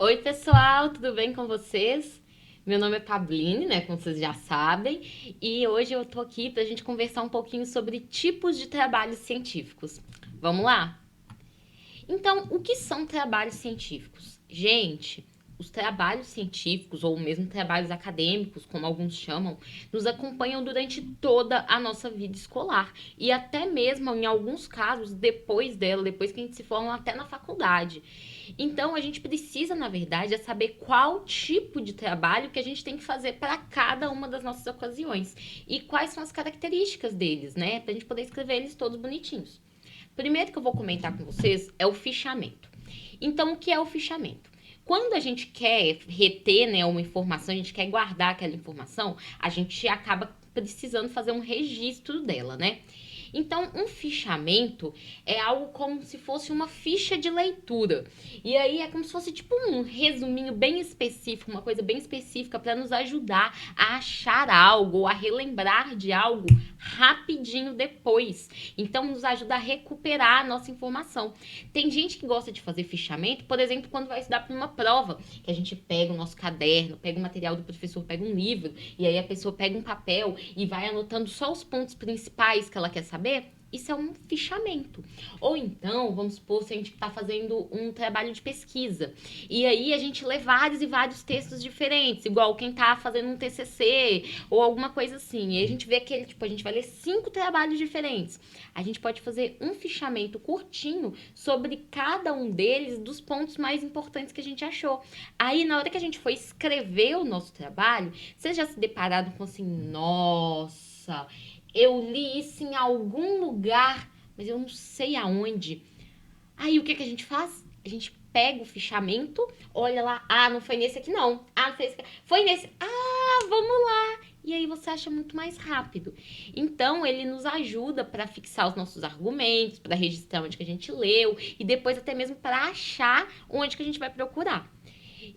Oi, pessoal, tudo bem com vocês? Meu nome é Pabline, né, como vocês já sabem, e hoje eu tô aqui pra gente conversar um pouquinho sobre tipos de trabalhos científicos. Vamos lá? Então, o que são trabalhos científicos? Gente, os trabalhos científicos, ou mesmo trabalhos acadêmicos, como alguns chamam, nos acompanham durante toda a nossa vida escolar. E até mesmo, em alguns casos, depois dela, depois que a gente se forma, até na faculdade. Então, a gente precisa, na verdade, é saber qual tipo de trabalho que a gente tem que fazer para cada uma das nossas ocasiões. E quais são as características deles, né? Pra gente poder escrever eles todos bonitinhos. Primeiro que eu vou comentar com vocês é o fichamento. Então, o que é o fichamento? Quando a gente quer reter, né, uma informação, a gente quer guardar aquela informação, a gente acaba precisando fazer um registro dela, né? Então, um fichamento é algo como se fosse uma ficha de leitura. E aí é como se fosse tipo um resuminho bem específico, uma coisa bem específica para nos ajudar a achar algo ou a relembrar de algo rapidinho depois. Então, nos ajuda a recuperar a nossa informação. Tem gente que gosta de fazer fichamento, por exemplo, quando vai estudar para uma prova, que a gente pega o nosso caderno, pega o material do professor, pega um livro, e aí a pessoa pega um papel e vai anotando só os pontos principais que ela quer saber. Isso é um fichamento. Ou então, vamos supor, se a gente está fazendo um trabalho de pesquisa. E aí a gente lê vários e vários textos diferentes, igual quem está fazendo um TCC ou alguma coisa assim. E aí a gente vê aquele, tipo, a gente vai ler 5 trabalhos diferentes. A gente pode fazer um fichamento curtinho sobre cada um deles, dos pontos mais importantes que a gente achou. Aí, na hora que a gente for escrever o nosso trabalho, vocês já se depararam com assim, nossa, eu li isso em algum lugar, mas eu não sei aonde. Aí o que a gente faz? A gente pega o fichamento, olha lá, ah, não foi nesse aqui não. Ah, não foi esse aqui. Foi nesse. Ah, vamos lá. E aí você acha muito mais rápido. Então, ele nos ajuda para fixar os nossos argumentos, para registrar onde que a gente leu e depois até mesmo para achar onde que a gente vai procurar.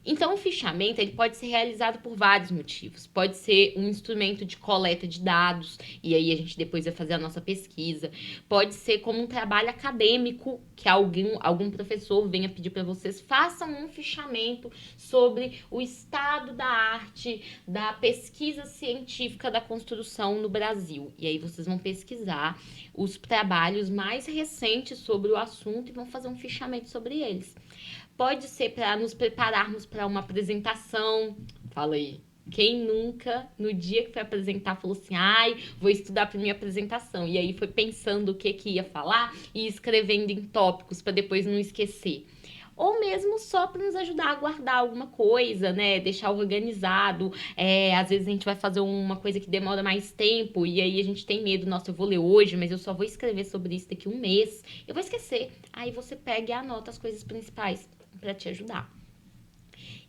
Então, o fichamento ele pode ser realizado por vários motivos. Pode ser um instrumento de coleta de dados, e aí a gente depois vai fazer a nossa pesquisa. Pode ser como um trabalho acadêmico, que algum professor venha pedir para vocês, façam um fichamento sobre o estado da arte, da pesquisa científica da construção no Brasil. E aí vocês vão pesquisar os trabalhos mais recentes sobre o assunto e vão fazer um fichamento sobre eles. Pode ser para nos prepararmos para uma apresentação. Fala aí. Quem nunca, no dia que foi apresentar, falou assim: ai, vou estudar para minha apresentação. E aí foi pensando o que ia falar e escrevendo em tópicos para depois não esquecer. Ou mesmo só para nos ajudar a guardar alguma coisa, né? Deixar organizado. Às vezes a gente vai fazer uma coisa que demora mais tempo e aí a gente tem medo. Nossa, eu vou ler hoje, mas eu só vou escrever sobre isso daqui a um mês. Eu vou esquecer. Aí você pega e anota as coisas principais para te ajudar.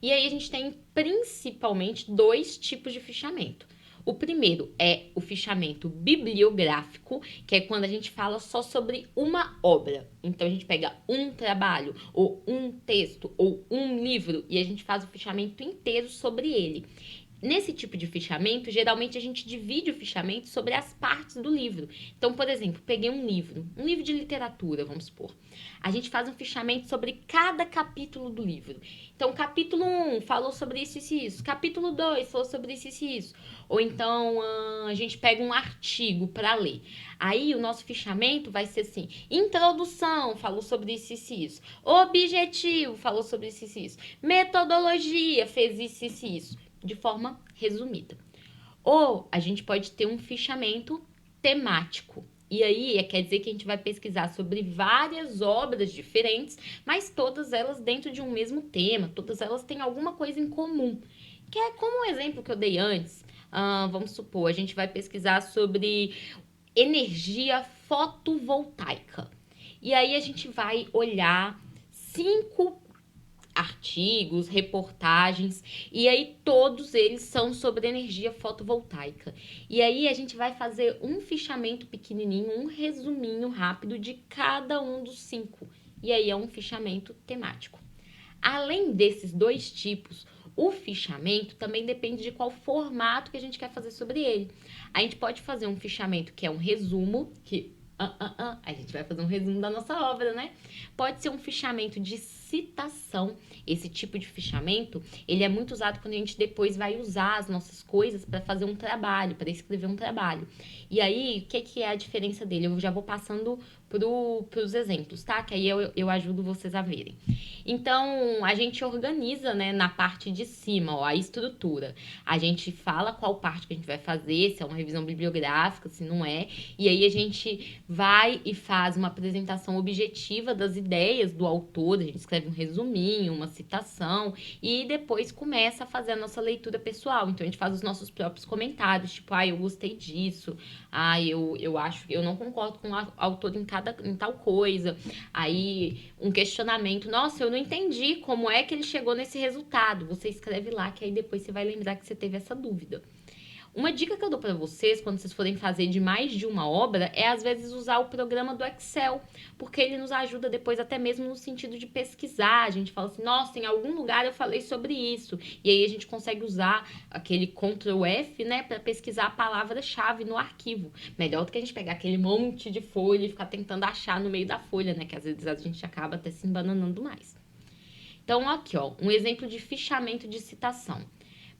E aí a gente tem principalmente 2 tipos de fichamento. O primeiro é o fichamento bibliográfico, que é quando a gente fala só sobre uma obra. Então a gente pega um trabalho, ou um texto, ou um livro, e a gente faz o fichamento inteiro sobre ele. Nesse tipo de fichamento, geralmente a gente divide o fichamento sobre as partes do livro. Então, por exemplo, peguei um livro de literatura, vamos supor. A gente faz um fichamento sobre cada capítulo do livro. Então, capítulo 1 falou sobre isso e isso. Capítulo 2 falou sobre isso e isso. Ou então, a gente pega um artigo para ler. Aí, o nosso fichamento vai ser assim: introdução falou sobre isso e isso. Objetivo falou sobre isso e isso. Metodologia fez isso e isso. De forma resumida. Ou a gente pode ter um fichamento temático. E aí quer dizer que a gente vai pesquisar sobre várias obras diferentes, mas todas elas dentro de um mesmo tema, todas elas têm alguma coisa em comum. Que é como o exemplo que eu dei antes. Vamos supor, a gente vai pesquisar sobre energia fotovoltaica. E aí a gente vai olhar 5 artigos, reportagens, e aí todos eles são sobre energia fotovoltaica. E aí a gente vai fazer um fichamento pequenininho, um resuminho rápido de cada um dos 5. E aí é um fichamento temático. Além desses 2 tipos, o fichamento também depende de qual formato que a gente quer fazer sobre ele. A gente pode fazer um fichamento que é um resumo, que a gente gente vai fazer um resumo da nossa obra, né? Pode ser um fichamento de citação. Esse tipo de fichamento, ele é muito usado quando a gente depois vai usar as nossas coisas para fazer um trabalho, para escrever um trabalho. E aí, o que é a diferença dele? Eu já vou passando pros exemplos, tá? Que aí eu ajudo vocês a verem. Então, a gente organiza, né, na parte de cima, ó, a estrutura. A gente fala qual parte que a gente vai fazer, se é uma revisão bibliográfica, se não é. E aí a gente vai e faz uma apresentação objetiva das ideias do autor, a gente escreve um resuminho, uma citação, e depois começa a fazer a nossa leitura pessoal. Então, a gente faz os nossos próprios comentários, tipo, eu gostei disso, eu acho que eu não concordo com o autor em tal coisa. Aí, um questionamento, nossa, eu não entendi como é que ele chegou nesse resultado. Você escreve lá, que aí depois você vai lembrar que você teve essa dúvida. Uma dica que eu dou para vocês, quando vocês forem fazer de mais de uma obra, é às vezes usar o programa do Excel, porque ele nos ajuda depois até mesmo no sentido de pesquisar. A gente fala assim, nossa, em algum lugar eu falei sobre isso. E aí a gente consegue usar aquele Ctrl F, né, para pesquisar a palavra-chave no arquivo. Melhor do que a gente pegar aquele monte de folha e ficar tentando achar no meio da folha, né, que às vezes a gente acaba até se embananando mais. Então, aqui, ó, um exemplo de fichamento de citação.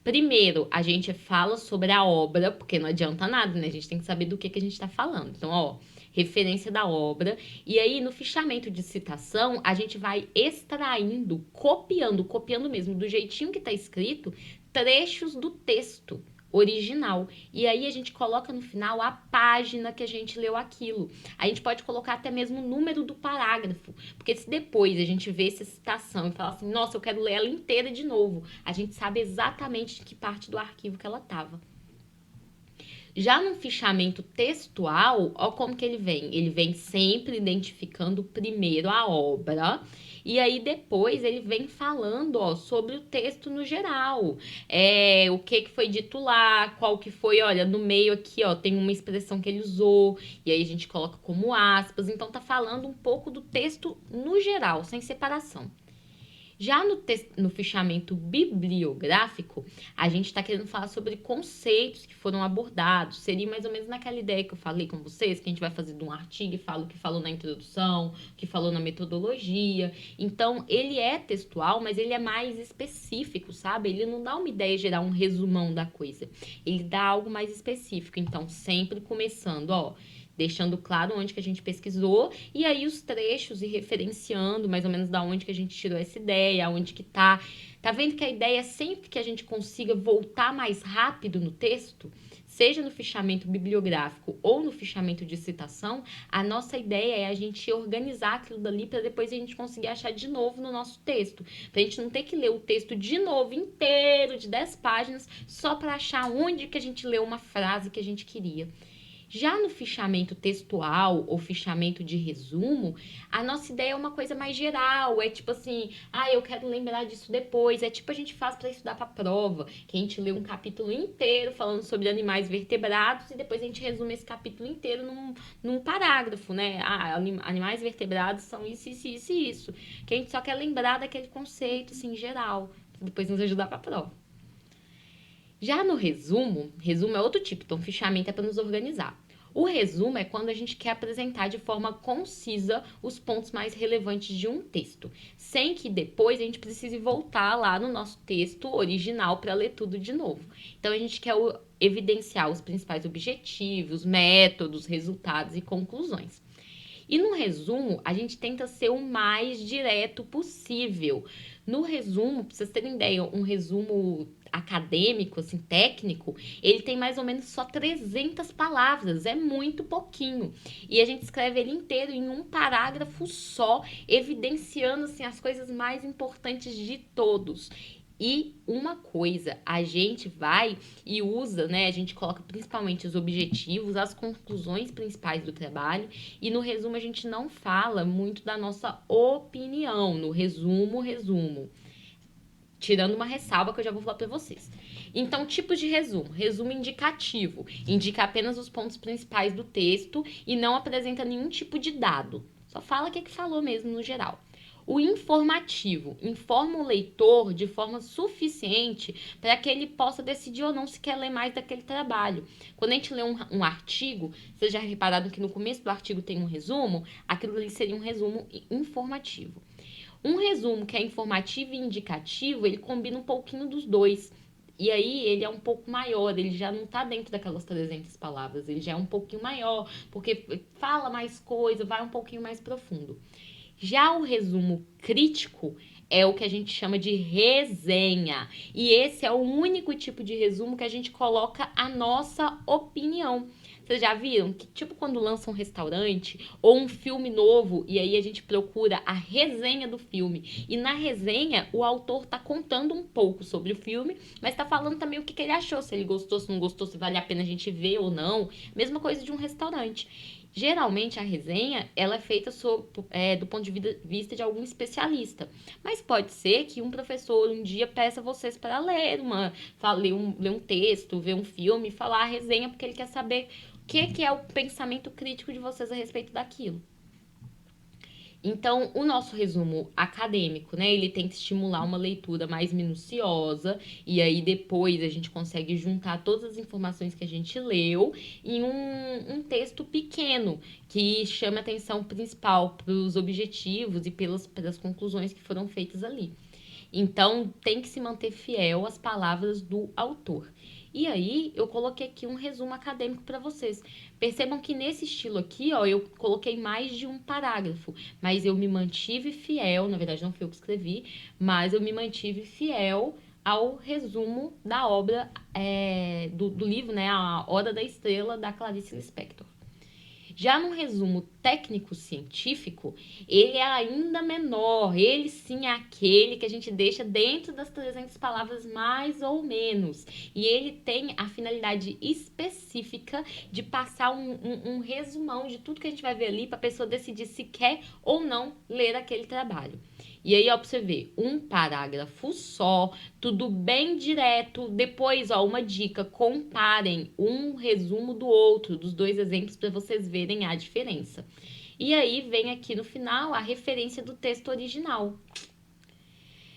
Primeiro, a gente fala sobre a obra, porque não adianta nada, né? A gente tem que saber do que a gente está falando. Então, ó, referência da obra. E aí, no fichamento de citação, a gente vai extraindo, copiando mesmo, do jeitinho que está escrito, trechos do texto original. E aí, a gente coloca no final a página que a gente leu aquilo. A gente pode colocar até mesmo o número do parágrafo, porque se depois a gente vê essa citação e fala assim, nossa, eu quero ler ela inteira de novo, a gente sabe exatamente de que parte do arquivo que ela estava. Já no fichamento textual, ó como que ele vem. Ele vem sempre identificando primeiro a obra, e aí depois ele vem falando, ó, sobre o texto no geral. O que foi dito lá, qual que foi, olha, no meio aqui, ó, tem uma expressão que ele usou, e aí a gente coloca como aspas. Então tá falando um pouco do texto no geral, sem separação. Já no fichamento bibliográfico, a gente está querendo falar sobre conceitos que foram abordados. Seria mais ou menos naquela ideia que eu falei com vocês, que a gente vai fazer de um artigo e fala o que falou na introdução, o que falou na metodologia. Então, ele é textual, mas ele é mais específico, sabe? Ele não dá uma ideia geral, um resumão da coisa. Ele dá algo mais específico. Então, sempre começando, ó, deixando claro onde que a gente pesquisou, e aí os trechos e referenciando mais ou menos da onde que a gente tirou essa ideia, onde que tá. Tá vendo que a ideia é sempre que a gente consiga voltar mais rápido no texto, seja no fichamento bibliográfico ou no fichamento de citação, a nossa ideia é a gente organizar aquilo dali para depois a gente conseguir achar de novo no nosso texto. Pra gente não ter que ler o texto de novo inteiro, de 10 páginas, só para achar onde que a gente leu uma frase que a gente queria. Já no fichamento textual ou fichamento de resumo, a nossa ideia é uma coisa mais geral, é tipo assim, eu quero lembrar disso depois, é tipo a gente faz para estudar para prova, que a gente lê um capítulo inteiro falando sobre animais vertebrados e depois a gente resume esse capítulo inteiro num parágrafo, né? Animais vertebrados são isso, isso, isso e isso, que a gente só quer lembrar daquele conceito, assim, geral, pra depois nos ajudar para prova. Já no resumo é outro tipo, então fichamento é para nos organizar. O resumo é quando a gente quer apresentar de forma concisa os pontos mais relevantes de um texto, sem que depois a gente precise voltar lá no nosso texto original para ler tudo de novo. Então a gente quer evidenciar os principais objetivos, métodos, resultados e conclusões. E no resumo, a gente tenta ser o mais direto possível. No resumo, para vocês terem ideia, um resumo acadêmico, assim, técnico, ele tem mais ou menos só 300 palavras, é muito pouquinho. E a gente escreve ele inteiro em um parágrafo só, evidenciando, assim, as coisas mais importantes de todos. E uma coisa, a gente vai e usa, né? A gente coloca principalmente os objetivos, as conclusões principais do trabalho. E no resumo a gente não fala muito da nossa opinião. No resumo. Tirando uma ressalva que eu já vou falar para vocês. Então, tipos de resumo. Resumo indicativo. Indica apenas os pontos principais do texto e não apresenta nenhum tipo de dado. Só fala o que falou mesmo no geral. O informativo informa o leitor de forma suficiente para que ele possa decidir ou não se quer ler mais daquele trabalho. Quando a gente lê um artigo, vocês já repararam que no começo do artigo tem um resumo? Aquilo ali seria um resumo informativo. Um resumo que é informativo e indicativo, ele combina um pouquinho dos dois. E aí ele é um pouco maior, ele já não tá dentro daquelas 300 palavras, ele já é um pouquinho maior, porque fala mais coisa, vai um pouquinho mais profundo. Já o resumo crítico é o que a gente chama de resenha. E esse é o único tipo de resumo que a gente coloca a nossa opinião. Vocês já viram que, tipo, quando lança um restaurante ou um filme novo e aí a gente procura a resenha do filme. E na resenha, o autor tá contando um pouco sobre o filme, mas tá falando também o que, que ele achou, se ele gostou, se não gostou, se vale a pena a gente ver ou não. Mesma coisa de um restaurante. Geralmente a resenha ela é feita do ponto de vista de algum especialista, mas pode ser que um professor um dia peça vocês para ler um texto, ver um filme, falar a resenha porque ele quer saber o que é o pensamento crítico de vocês a respeito daquilo. Então, o nosso resumo acadêmico, né, ele tem que estimular uma leitura mais minuciosa, e aí depois a gente consegue juntar todas as informações que a gente leu em um texto pequeno, que chame a atenção principal para os objetivos e pelas conclusões que foram feitas ali. Então, tem que se manter fiel às palavras do autor. E aí, eu coloquei aqui um resumo acadêmico para vocês. Percebam que nesse estilo aqui, ó, eu coloquei mais de um parágrafo, mas eu me mantive fiel, na verdade não fui eu que escrevi, mas eu me mantive fiel ao resumo da obra do livro, né, A Hora da Estrela, da Clarice Lispector. Já no resumo técnico-científico, ele é ainda menor. Ele sim é aquele que a gente deixa dentro das 300 palavras mais ou menos. E ele tem a finalidade específica de passar um resumão de tudo que a gente vai ver ali para a pessoa decidir se quer ou não ler aquele trabalho. E aí, ó, pra você ver, um parágrafo só, tudo bem direto. Depois, ó, uma dica: comparem um resumo do outro, dos dois exemplos, para vocês verem a diferença. E aí vem aqui no final a referência do texto original.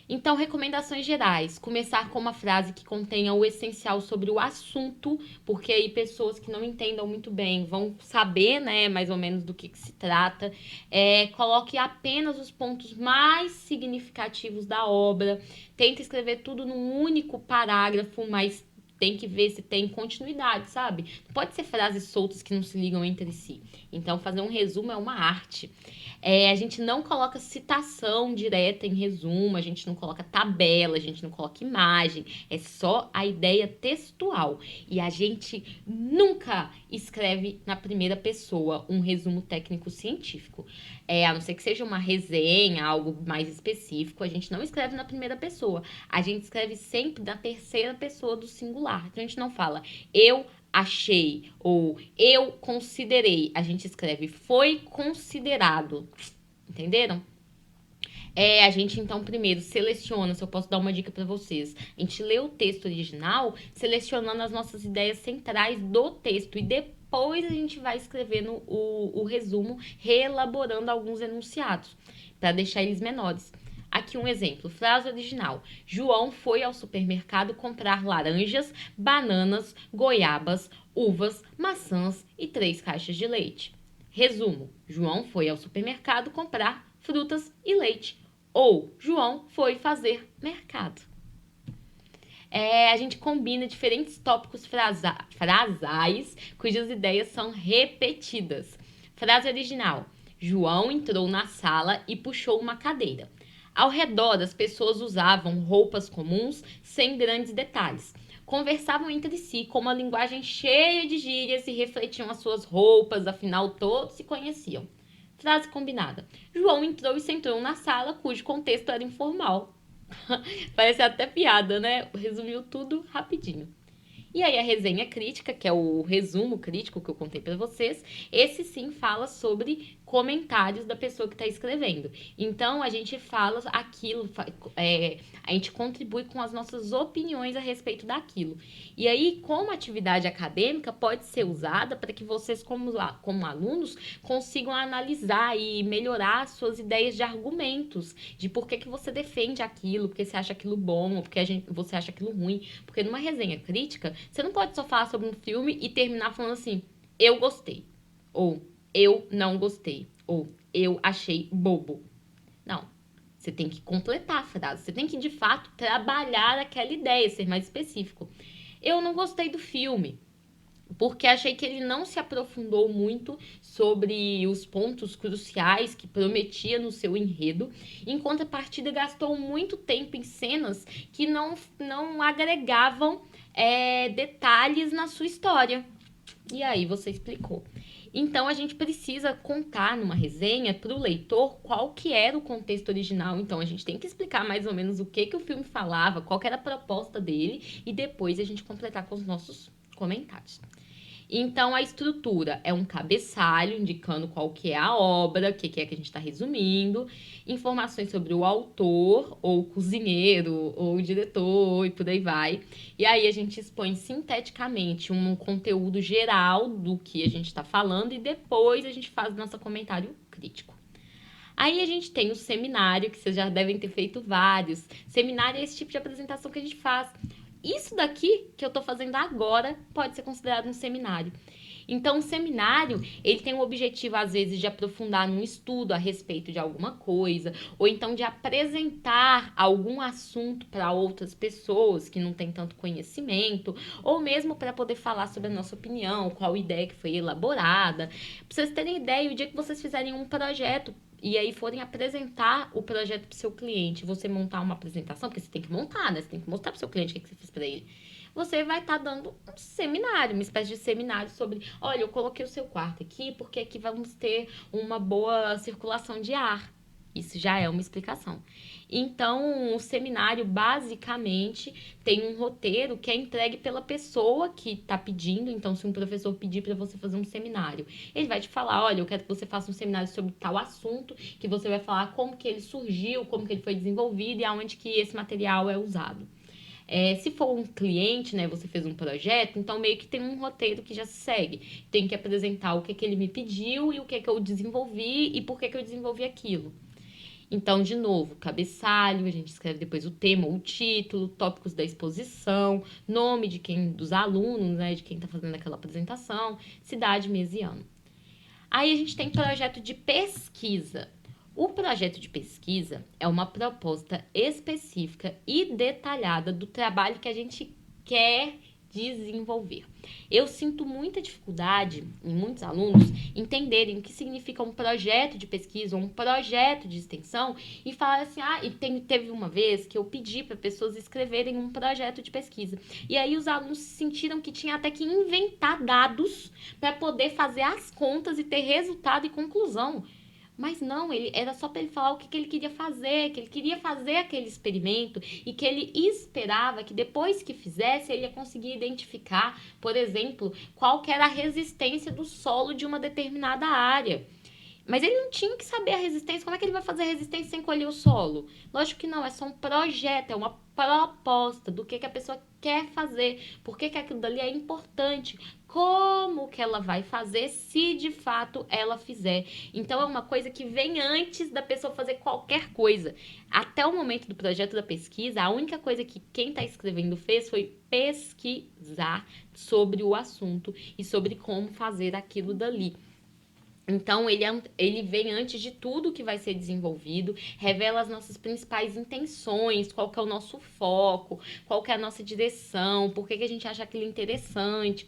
Então, recomendações gerais. Começar com uma frase que contenha o essencial sobre o assunto, porque aí pessoas que não entendam muito bem vão saber, né, mais ou menos do que se trata. Coloque apenas os pontos mais significativos da obra. Tente escrever tudo num único parágrafo, mas tem que ver se tem continuidade, sabe? Pode ser frases soltas que não se ligam entre si. Então, fazer um resumo é uma arte. A gente não coloca citação direta em resumo, a gente não coloca tabela, a gente não coloca imagem, é só a ideia textual. E a gente nunca escreve na primeira pessoa um resumo técnico-científico. A não ser que seja uma resenha, algo mais específico, a gente não escreve na primeira pessoa. A gente escreve sempre na terceira pessoa do singular. Então a gente não fala eu achei ou eu considerei. A gente escreve foi considerado. Entenderam? A gente então primeiro seleciona, se eu posso dar uma dica para vocês. A gente lê o texto original, selecionando as nossas ideias centrais do texto e depois a gente vai escrevendo o resumo, reelaborando alguns enunciados para deixar eles menores. Aqui um exemplo, frase original. João foi ao supermercado comprar laranjas, bananas, goiabas, uvas, maçãs e 3 caixas de leite. Resumo, João foi ao supermercado comprar frutas e leite. Ou João foi fazer mercado. A gente combina diferentes tópicos frasais cujas ideias são repetidas. Frase original. João entrou na sala e puxou uma cadeira. Ao redor, as pessoas usavam roupas comuns sem grandes detalhes. Conversavam entre si com uma linguagem cheia de gírias e refletiam as suas roupas, afinal todos se conheciam. Frase combinada. João entrou e sentou na sala, cujo contexto era informal. Parece até piada, né? Resumiu tudo rapidinho. E aí a resenha crítica, que é o resumo crítico que eu contei para vocês, esse sim fala sobre comentários da pessoa que está escrevendo. Então, a gente fala aquilo, a gente contribui com as nossas opiniões a respeito daquilo. E aí, como atividade acadêmica, pode ser usada para que vocês, como alunos, consigam analisar e melhorar suas ideias de argumentos, de por que você defende aquilo, porque você acha aquilo bom, ou porque você acha aquilo ruim. Porque numa resenha crítica, você não pode só falar sobre um filme e terminar falando assim, eu gostei, ou eu não gostei, ou eu achei bobo. Não. Você tem que completar a frase. Você tem que, de fato, trabalhar aquela ideia, ser mais específico. Eu não gostei do filme, porque achei que ele não se aprofundou muito sobre os pontos cruciais que prometia no seu enredo. Em contrapartida, gastou muito tempo em cenas que não agregavam detalhes na sua história. E aí você explicou. Então, a gente precisa contar numa resenha para o leitor qual que era o contexto original. Então, a gente tem que explicar mais ou menos o que o filme falava, qual que era a proposta dele, e depois a gente completar com os nossos comentários. Então, a estrutura é um cabeçalho indicando qual que é a obra, o que é que a gente está resumindo, informações sobre o autor, ou o cozinheiro, ou o diretor, e por aí vai. E aí a gente expõe sinteticamente um conteúdo geral do que a gente está falando e depois a gente faz nosso comentário crítico. Aí a gente tem o seminário, que vocês já devem ter feito vários. Seminário é esse tipo de apresentação que a gente faz. Isso daqui que eu tô fazendo agora pode ser considerado um seminário. Então, o seminário, ele tem o objetivo, às vezes, de aprofundar num estudo a respeito de alguma coisa, ou então de apresentar algum assunto para outras pessoas que não têm tanto conhecimento, ou mesmo para poder falar sobre a nossa opinião, qual ideia que foi elaborada. Para vocês terem ideia, o dia que vocês fizerem um projeto e aí forem apresentar o projeto para o seu cliente, você montar uma apresentação, porque você tem que montar, né? Você tem que mostrar para o seu cliente o que você fez para ele. Você vai estar dando um seminário, uma espécie de seminário sobre, olha, eu coloquei o seu quarto aqui porque aqui vamos ter uma boa circulação de ar. Isso já é uma explicação. Então, o seminário basicamente tem um roteiro que é entregue pela pessoa que está pedindo. Então, se um professor pedir para você fazer um seminário, ele vai te falar, olha, eu quero que você faça um seminário sobre tal assunto, que você vai falar como que ele surgiu, como que ele foi desenvolvido e aonde que esse material é usado. Se for um cliente, né, você fez um projeto, então meio que tem um roteiro que já se segue. Tem que apresentar o que ele me pediu e o que eu desenvolvi e por que eu desenvolvi aquilo. Então, de novo, cabeçalho, a gente escreve depois o tema, o título, tópicos da exposição, nome dos alunos, né, de quem está fazendo aquela apresentação, cidade, mês e ano. Aí a gente tem projeto de pesquisa. O projeto de pesquisa é uma proposta específica e detalhada do trabalho que a gente quer desenvolver. Eu sinto muita dificuldade em muitos alunos entenderem o que significa um projeto de pesquisa ou um projeto de extensão e falar assim, teve uma vez que eu pedi para pessoas escreverem um projeto de pesquisa. E aí os alunos sentiram que tinha até que inventar dados para poder fazer as contas e ter resultado e conclusão. Mas não, era só para ele falar o que ele queria fazer, que ele queria fazer aquele experimento e que ele esperava que depois que fizesse ele ia conseguir identificar, por exemplo, qual que era a resistência do solo de uma determinada área. Mas ele não tinha que saber a resistência. Como é que ele vai fazer a resistência sem colher o solo? Lógico que não, é só um projeto, é uma proposta do que a pessoa quer fazer, por que aquilo dali é importante, como que ela vai fazer se de fato ela fizer. Então é uma coisa que vem antes da pessoa fazer qualquer coisa. Até o momento do projeto da pesquisa, a única coisa que quem está escrevendo fez foi pesquisar sobre o assunto e sobre como fazer aquilo dali. Então, ele vem antes de tudo que vai ser desenvolvido, revela as nossas principais intenções, qual que é o nosso foco, qual que é a nossa direção, por que a gente acha aquilo interessante,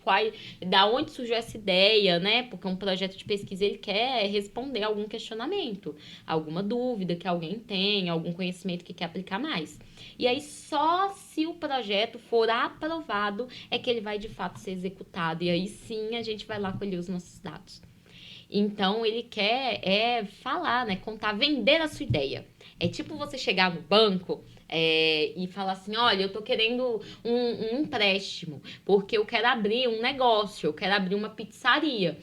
da onde surgiu essa ideia, né? Porque um projeto de pesquisa, ele quer responder a algum questionamento, alguma dúvida que alguém tem, algum conhecimento que quer aplicar mais. E aí, só se o projeto for aprovado, é que ele vai, de fato, ser executado. E aí, sim, a gente vai lá colher os nossos dados. Então, ele quer falar, né? Contar, vender a sua ideia. É tipo você chegar no banco e falar assim, olha, eu tô querendo um empréstimo, porque eu quero abrir um negócio, eu quero abrir uma pizzaria.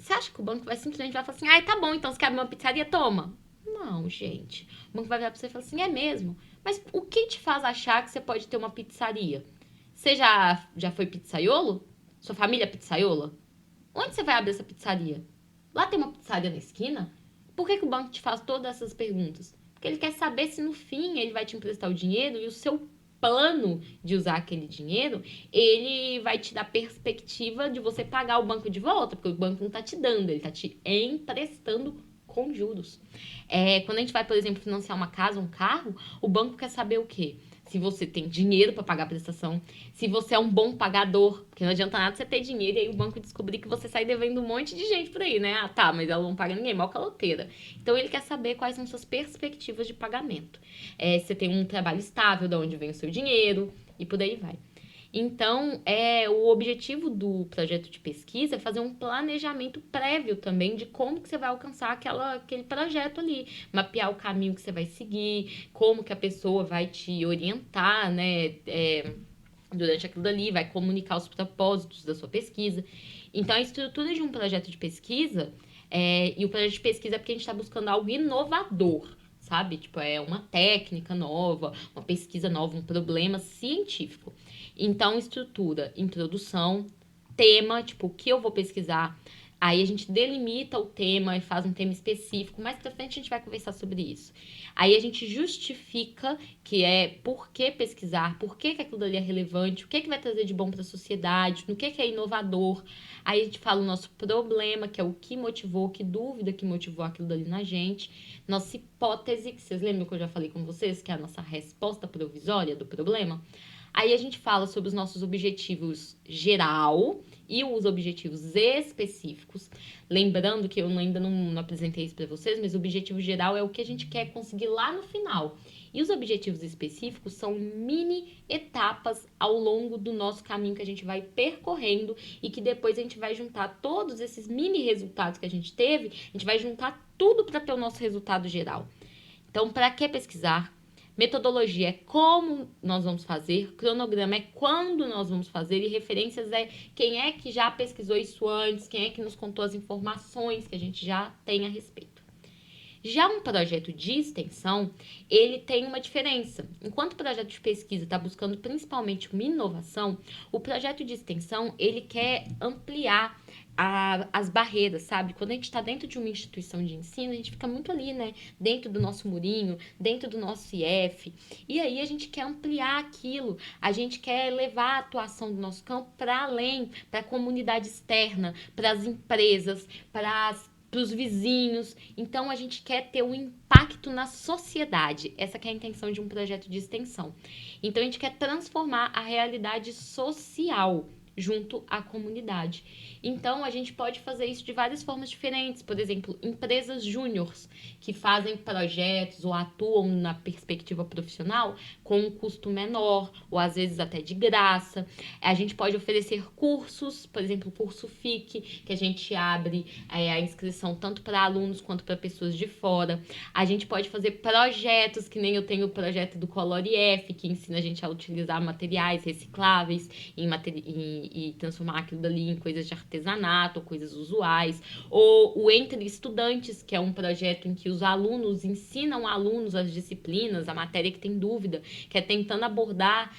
Você acha que o banco vai simplesmente falar assim, ai, tá bom, então você quer abrir uma pizzaria? Toma. Não, gente. O banco vai virar pra você e falar assim, é mesmo. Mas o que te faz achar que você pode ter uma pizzaria? Você já foi pizzaiolo? Sua família é pizzaiola? Onde você vai abrir essa pizzaria? Lá tem uma pizzaria na esquina? Por que o banco te faz todas essas perguntas? Porque ele quer saber se no fim ele vai te emprestar o dinheiro e o seu plano de usar aquele dinheiro, ele vai te dar perspectiva de você pagar o banco de volta, porque o banco não tá te dando, ele tá te emprestando com juros. Quando a gente vai, por exemplo, financiar uma casa, um carro, o banco quer saber o quê? Se você tem dinheiro para pagar a prestação, se você é um bom pagador, porque não adianta nada você ter dinheiro e aí o banco descobrir que você sai devendo um monte de gente por aí, né? Ah, tá, mas ela não paga ninguém, mal caloteira. Então ele quer saber quais são suas perspectivas de pagamento. Se você tem um trabalho estável, de onde vem o seu dinheiro e por aí vai. Então, o objetivo do projeto de pesquisa é fazer um planejamento prévio também de como que você vai alcançar aquele projeto ali, mapear o caminho que você vai seguir, como que a pessoa vai te orientar, né, durante aquilo dali, vai comunicar os propósitos da sua pesquisa. Então, a estrutura de um projeto de pesquisa, e o projeto de pesquisa é porque a gente está buscando algo inovador, sabe? Tipo, é uma técnica nova, uma pesquisa nova, um problema científico. Então, estrutura, introdução, tema, tipo, o que eu vou pesquisar. Aí a gente delimita o tema e faz um tema específico. Mais pra frente a gente vai conversar sobre isso. Aí a gente justifica que é por que pesquisar, por que aquilo ali é relevante, o que vai trazer de bom para a sociedade, no que é inovador. Aí a gente fala o nosso problema, que é o que motivou, que dúvida que motivou aquilo dali na gente. Nossa hipótese, que vocês lembram que eu já falei com vocês, que é a nossa resposta provisória do problema. Aí a gente fala sobre os nossos objetivos geral e os objetivos específicos. Lembrando que eu ainda não apresentei isso para vocês, mas o objetivo geral é o que a gente quer conseguir lá no final. E os objetivos específicos são mini etapas ao longo do nosso caminho que a gente vai percorrendo e que depois a gente vai juntar todos esses mini resultados que a gente teve, a gente vai juntar tudo para ter o nosso resultado geral. Então, para que pesquisar? Metodologia é como nós vamos fazer, cronograma é quando nós vamos fazer e referências é quem é que já pesquisou isso antes, quem é que nos contou as informações que a gente já tem a respeito. Já um projeto de extensão, ele tem uma diferença. Enquanto o projeto de pesquisa está buscando principalmente uma inovação, o projeto de extensão, ele quer ampliar as barreiras, sabe? Quando a gente está dentro de uma instituição de ensino, a gente fica muito ali, né? Dentro do nosso murinho, dentro do nosso IF. E aí a gente quer ampliar aquilo, a gente quer levar a atuação do nosso campo para além, para a comunidade externa, para as empresas, para os vizinhos. Então a gente quer ter um impacto na sociedade. Essa que é a intenção de um projeto de extensão. Então a gente quer transformar a realidade social junto à comunidade. Então, a gente pode fazer isso de várias formas diferentes. Por exemplo, empresas júniores que fazem projetos ou atuam na perspectiva profissional com um custo menor, ou às vezes até de graça. A gente pode oferecer cursos, por exemplo, o curso FIC, que a gente abre a inscrição tanto para alunos quanto para pessoas de fora. A gente pode fazer projetos, que nem eu tenho o projeto do Color IF, que ensina a gente a utilizar materiais recicláveis e transformar aquilo dali em coisas de artesanato, coisas usuais, ou o Entre Estudantes, que é um projeto em que os alunos ensinam alunos as disciplinas, a matéria que tem dúvida, que é tentando abordar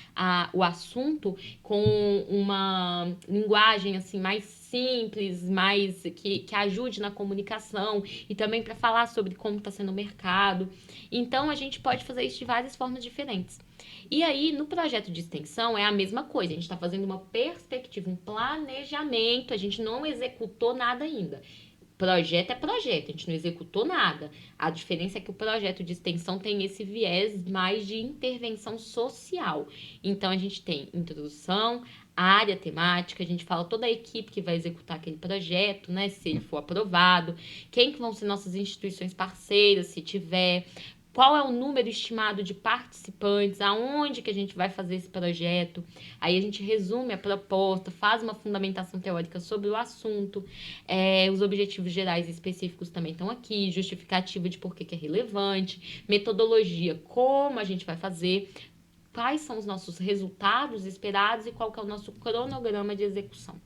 o assunto com uma linguagem assim mais simples, mais que ajude na comunicação e também para falar sobre como está sendo o mercado. Então a gente pode fazer isso de várias formas diferentes. E aí, no projeto de extensão, é a mesma coisa. A gente está fazendo uma perspectiva, um planejamento. A gente não executou nada ainda. Projeto é projeto, a gente não executou nada. A diferença é que o projeto de extensão tem esse viés mais de intervenção social. Então, a gente tem introdução, área temática, a gente fala toda a equipe que vai executar aquele projeto, né? Se ele for aprovado, quem que vão ser nossas instituições parceiras, se tiver, qual é o número estimado de participantes, aonde que a gente vai fazer esse projeto. Aí a gente resume a proposta, faz uma fundamentação teórica sobre o assunto, os objetivos gerais e específicos também estão aqui, justificativa de por que é relevante, metodologia, como a gente vai fazer, quais são os nossos resultados esperados e qual que é o nosso cronograma de execução.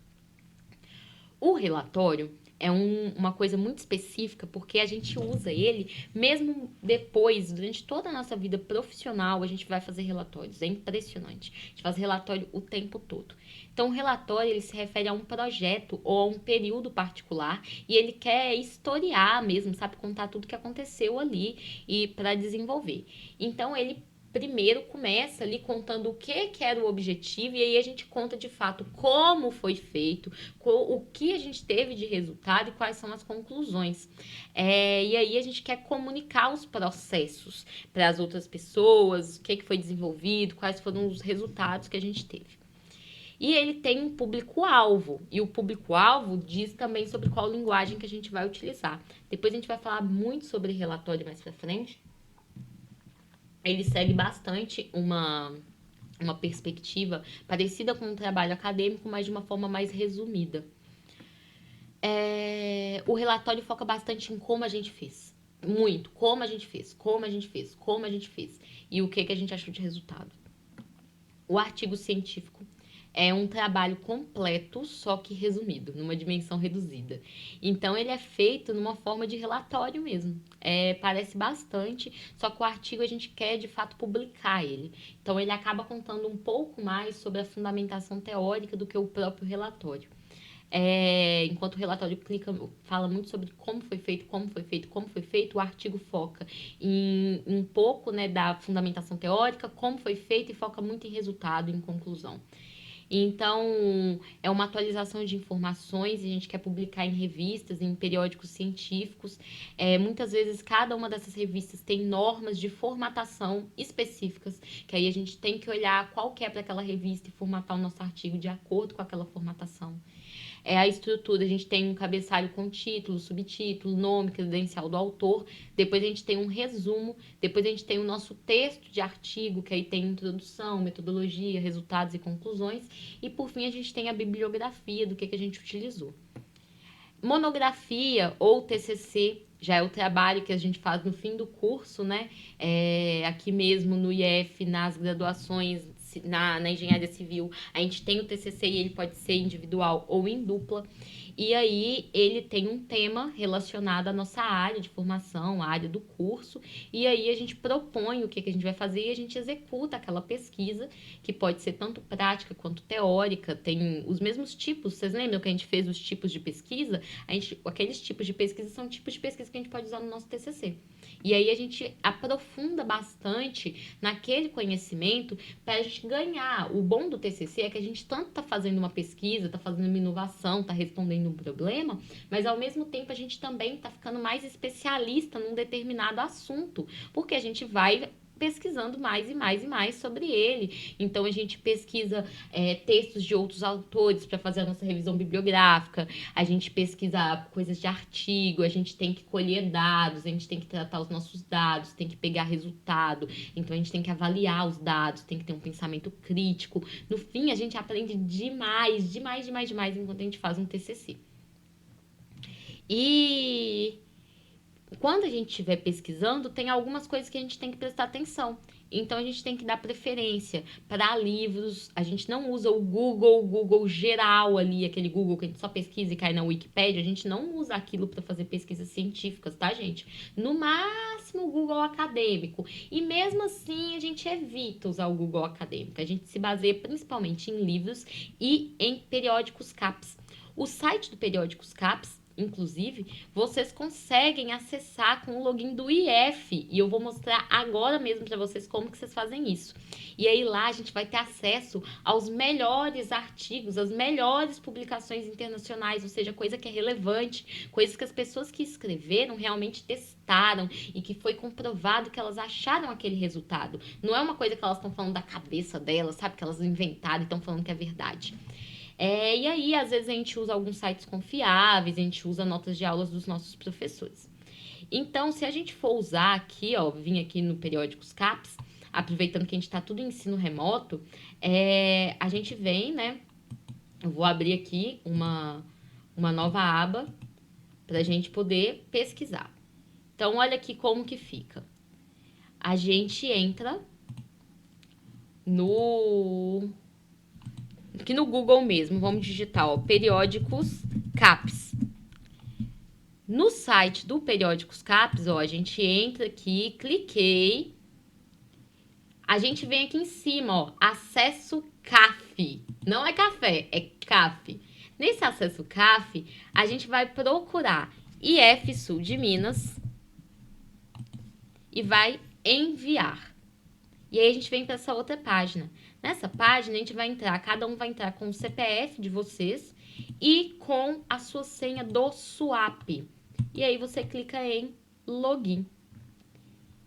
O relatório uma coisa muito específica, porque a gente usa ele mesmo depois, durante toda a nossa vida profissional, a gente vai fazer relatórios. É impressionante. A gente faz relatório o tempo todo. Então, o relatório, ele se refere a um projeto ou a um período particular e ele quer historiar mesmo, sabe? Contar tudo que aconteceu ali e para desenvolver. Então, ele primeiro começa ali contando o que era o objetivo e aí a gente conta de fato como foi feito, o que a gente teve de resultado e quais são as conclusões. E aí a gente quer comunicar os processos para as outras pessoas, o que foi desenvolvido, quais foram os resultados que a gente teve. E ele tem um público-alvo. E o público-alvo diz também sobre qual linguagem que a gente vai utilizar. Depois a gente vai falar muito sobre relatório mais pra frente. Ele segue bastante uma perspectiva parecida com um trabalho acadêmico, mas de uma forma mais resumida. O relatório foca bastante em como a gente fez. Muito. Como a gente fez, como a gente fez, como a gente fez. E o que a gente achou de resultado. O artigo científico é um trabalho completo, só que resumido, numa dimensão reduzida. Então, ele é feito numa forma de relatório mesmo. Parece bastante, só que o artigo a gente quer, de fato, publicar ele. Então, ele acaba contando um pouco mais sobre a fundamentação teórica do que o próprio relatório. Enquanto o relatório fala muito sobre como foi feito, o artigo foca em um pouco, né, da fundamentação teórica, como foi feito e foca muito em resultado, em conclusão. Então, é uma atualização de informações, a gente quer publicar em revistas, em periódicos científicos. Muitas vezes, cada uma dessas revistas tem normas de formatação específicas, que aí a gente tem que olhar qual que é para aquela revista e formatar o nosso artigo de acordo com aquela formatação. A estrutura, a gente tem um cabeçalho com título, subtítulo, nome, credencial do autor, depois a gente tem um resumo, depois a gente tem o nosso texto de artigo, que aí tem introdução, metodologia, resultados e conclusões, e por fim a gente tem a bibliografia do que a gente utilizou. Monografia ou TCC já é o trabalho que a gente faz no fim do curso, né? Aqui mesmo no IF, nas graduações, na engenharia civil, a gente tem o TCC e ele pode ser individual ou em dupla. E aí ele tem um tema relacionado à nossa área de formação, a área do curso, e aí a gente propõe o que a gente vai fazer e a gente executa aquela pesquisa, que pode ser tanto prática quanto teórica, tem os mesmos tipos. Vocês lembram que a gente fez os tipos de pesquisa? Aqueles tipos de pesquisa são tipos de pesquisa que a gente pode usar no nosso TCC. E aí a gente aprofunda bastante naquele conhecimento para a gente ganhar. O bom do TCC é que a gente tanto está fazendo uma pesquisa, está fazendo uma inovação, está respondendo um problema, mas ao mesmo tempo a gente também está ficando mais especialista num determinado assunto, porque a gente vai pesquisando mais e mais e mais sobre ele. Então, a gente pesquisa textos de outros autores para fazer a nossa revisão bibliográfica, a gente pesquisa coisas de artigo, a gente tem que colher dados, a gente tem que tratar os nossos dados, tem que pegar resultado, então a gente tem que avaliar os dados, tem que ter um pensamento crítico. No fim, a gente aprende demais, demais, demais, demais enquanto a gente faz um TCC. E quando a gente estiver pesquisando, tem algumas coisas que a gente tem que prestar atenção. Então, a gente tem que dar preferência para livros. A gente não usa o Google geral ali, aquele Google que a gente só pesquisa e cai na Wikipédia. A gente não usa aquilo para fazer pesquisas científicas, tá, gente? No máximo, o Google acadêmico. E mesmo assim, a gente evita usar o Google acadêmico. A gente se baseia principalmente em livros e em periódicos CAPES. O site do Periódicos CAPES, inclusive, vocês conseguem acessar com o login do IF, e eu vou mostrar agora mesmo para vocês como que vocês fazem isso. E aí lá a gente vai ter acesso aos melhores artigos, as melhores publicações internacionais, ou seja, coisa que é relevante, coisas que as pessoas que escreveram realmente testaram e que foi comprovado que elas acharam aquele resultado. Não é uma coisa que elas estão falando da cabeça delas, sabe? Que elas inventaram e estão falando que é verdade. E aí, às vezes, a gente usa alguns sites confiáveis, a gente usa notas de aulas dos nossos professores. Então, se a gente for usar aqui, ó, vim aqui no Periódicos CAPES, aproveitando que a gente está tudo em ensino remoto, a gente vem, né? Eu vou abrir aqui uma nova aba para a gente poder pesquisar. Então, olha aqui como que fica. A gente entra aqui no Google mesmo, vamos digitar, ó, Periódicos CAPES. No site do Periódicos CAPES, ó, a gente entra aqui, cliquei, a gente vem aqui em cima, ó, acesso CAF. Não é café, é CAF. Nesse acesso CAF, a gente vai procurar IF Sul de Minas e vai enviar. E aí a gente vem para essa outra página. Nessa página a gente vai entrar, cada um vai entrar com o CPF de vocês e com a sua senha do SUAP. E aí você clica em login.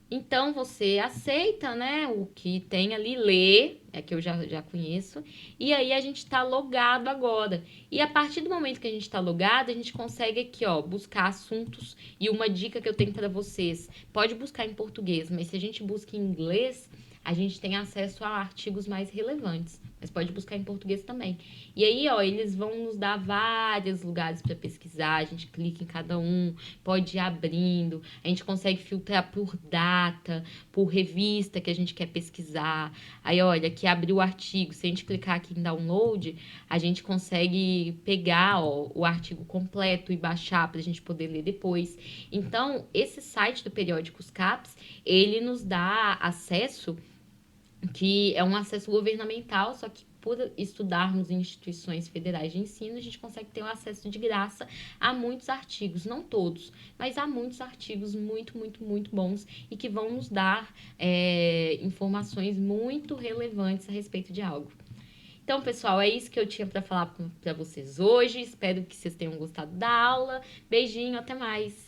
Então você aceita, né, o que tem ali, lê, é que eu já conheço, e aí a gente está logado agora. E a partir do momento que a gente está logado, a gente consegue aqui, ó, buscar assuntos. E uma dica que eu tenho para vocês, pode buscar em português, mas se a gente busca em inglês, a gente tem acesso a artigos mais relevantes, mas pode buscar em português também. E aí, ó, eles vão nos dar vários lugares para pesquisar, a gente clica em cada um, pode ir abrindo, a gente consegue filtrar por data, por revista que a gente quer pesquisar. Aí, olha, aqui abriu o artigo, se a gente clicar aqui em download, a gente consegue pegar, ó, o artigo completo e baixar para a gente poder ler depois. Então, esse site do Periódicos CAPES, ele nos dá acesso, que é um acesso governamental, só que por estudarmos em instituições federais de ensino, a gente consegue ter um acesso de graça a muitos artigos, não todos, mas há muitos artigos muito, muito, muito bons e que vão nos dar informações muito relevantes a respeito de algo. Então, pessoal, é isso que eu tinha para falar para vocês hoje. Espero que vocês tenham gostado da aula. Beijinho, até mais!